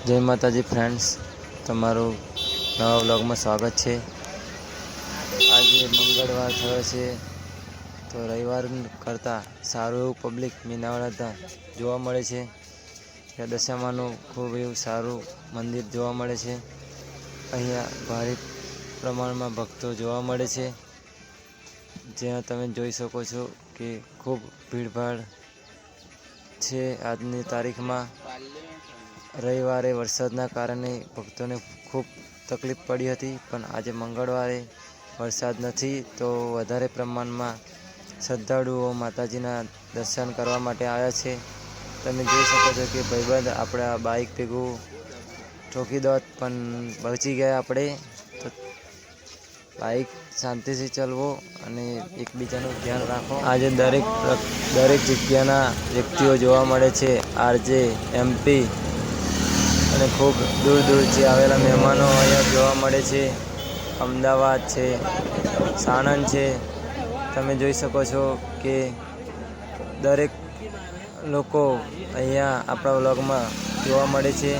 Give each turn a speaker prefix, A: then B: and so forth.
A: જય માતાજી ફ્રેન્ડ્સ, તમારું નવા વ્લોગમાં સ્વાગત છે। આજે મંગળવાર થયો છે તો રવિવાર કરતાં સારું એવું પબ્લિક મીનાવાડા જોવા મળે છે। ત્યાં દશામાનું ખૂબ એવું સારું મંદિર જોવા મળે છે। અહીંયા ભારે પ્રમાણમાં ભક્તો જોવા મળે છે, જ્યાં તમે જોઈ શકો છો કે ખૂબ ભીડભાડ છે। આજની તારીખમાં રવિવારે વરસાદના કારણે ભક્તોને ખૂબ તકલીફ પડી હતી, પણ આજે મંગળવારે વરસાદ નથી તો વધારે પ્રમાણમાં શ્રદ્ધાળુઓ માતાજીના દર્શન કરવા માટે આવ્યા છે। તમે જોઈ શકો છો કે ભાઈબંધ આપણા બાઇક ભેગું ઠોકી દોત પણ બચી ગયા આપણે। તો બાઇક શાંતિથી ચલાવો અને એકબીજાનું ધ્યાન રાખો। આજે દરેક જગ્યાના વ્યક્તિઓ જોવા મળે છે। આરજે, એમપી અને ખૂબ દૂર દૂરથી આવેલા મહેમાનો અહીંયા જોવા મળે છે। અમદાવાદ છે, સાણંદ છે, તમે જોઈ શકો છો કે દરેક લોકો અહીંયા આપણા વ્લોગમાં જોવા મળે છે।